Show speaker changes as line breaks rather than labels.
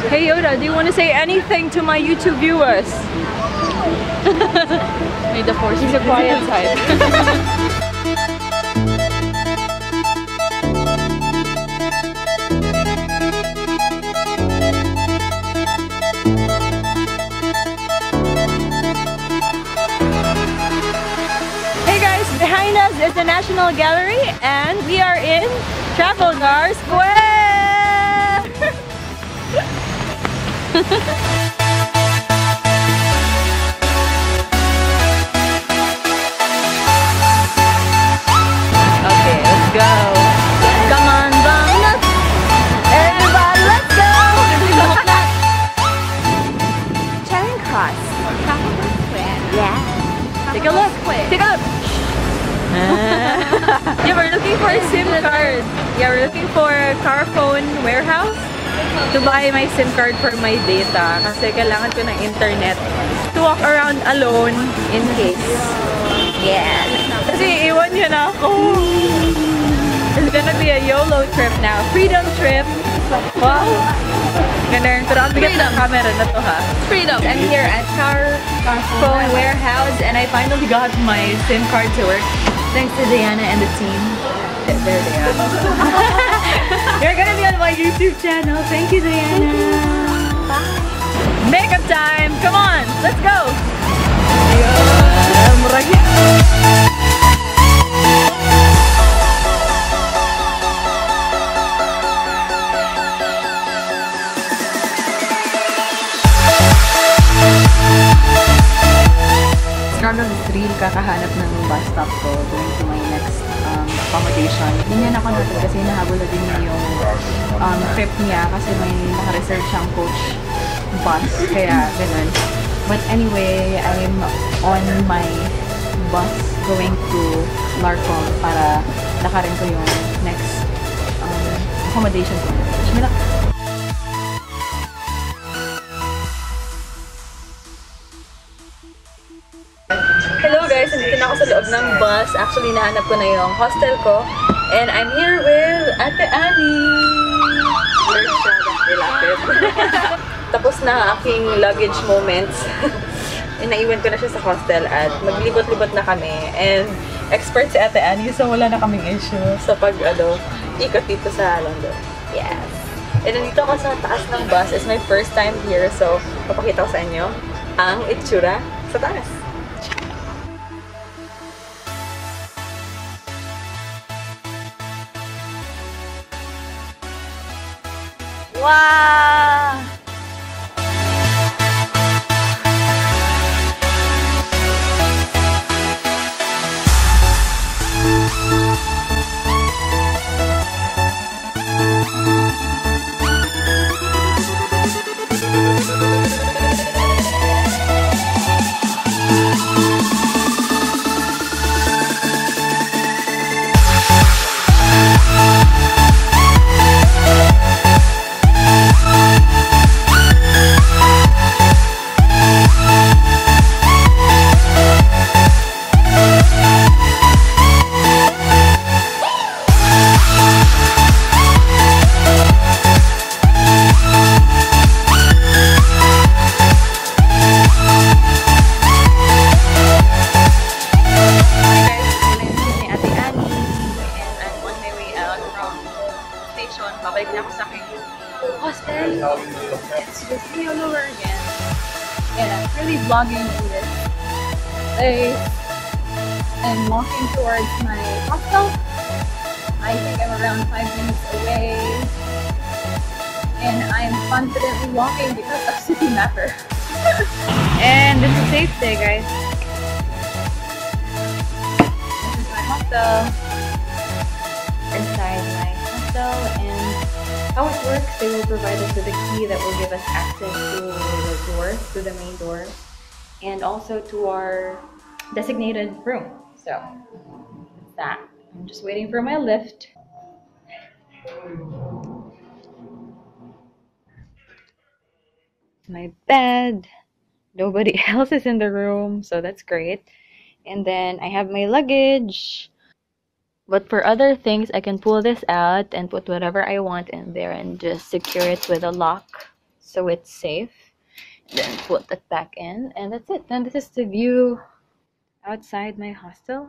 Hey Yoda, do you want to say anything to my YouTube viewers?
May the force.
He's a quiet type. Hey guys, behind us is the National Gallery and we are in Trafalgar Square! Okay, let's go. Come on, Donut. Everybody, let's go. Charing Cross. Yeah. Take a look. Take a look. Yeah, we're looking for a SIM card. Yeah, we're looking for a car phone warehouse to buy my SIM card for my data. Kasi kailangan ko ng internet to walk around alone in case. Yeah. Kasi iwan niya na ako. It's gonna be a YOLO trip now. Freedom trip. Wow. Ganun. Pero ang bigat ng camera na to ha.
Freedom.
I'm here at car phone warehouse and I finally got my SIM card to work. Thanks to Diana and the team. There they are. You're gonna be on my YouTube channel. Thank you, Diana. Bye. Makeup time. Come on. Let's go. Struggle thrill kakahanap ng bus stop ko going to my next accommodation. Hindi niya nakonatan kasi nahabol na din niya yung trip niya kasi may naka-reserve siyang coach bus. Kaya ganun. But anyway, I'm on my bus going to Larcom para lakarin ko yung next accommodation ko. Shmila! Hello guys! Nandito na ako sa loob ng bus. Actually, nahanap ko na yung hostel ko. And I'm here with Ate Annie! Where's siya? Lapit. Tapos na aking luggage moments. And naiwan ko na siya sa hostel at maglibot-libot na kami. And expert si Ate Annie, so wala na kaming issue sa ikot dito sa London. Yes! And nandito ako sa taas ng bus. It's my first time here, so papakita ko sa inyo ang itsura sa taas. Wow! Babalik na ako sa aking hostel. It's just me all over again. And I'm really vlogging in this place. I'm walking towards my hostel. I think I'm around 5 minutes away. And I'm confidently walking because of City Mapper. And this is safe day, guys. This is my hostel. Inside my hostel, and how it works, they will provide us with a key that will give us access to the door, to the main door, and also to our designated room. So that's that. I'm just waiting for my lift. My bed. Nobody else is in the room, so that's great. And then I have my luggage. But for other things, I can pull this out and put whatever I want in there and just secure it with a lock. so it's safe. Then put it back in, and that's it. Then this is the view outside my hostel.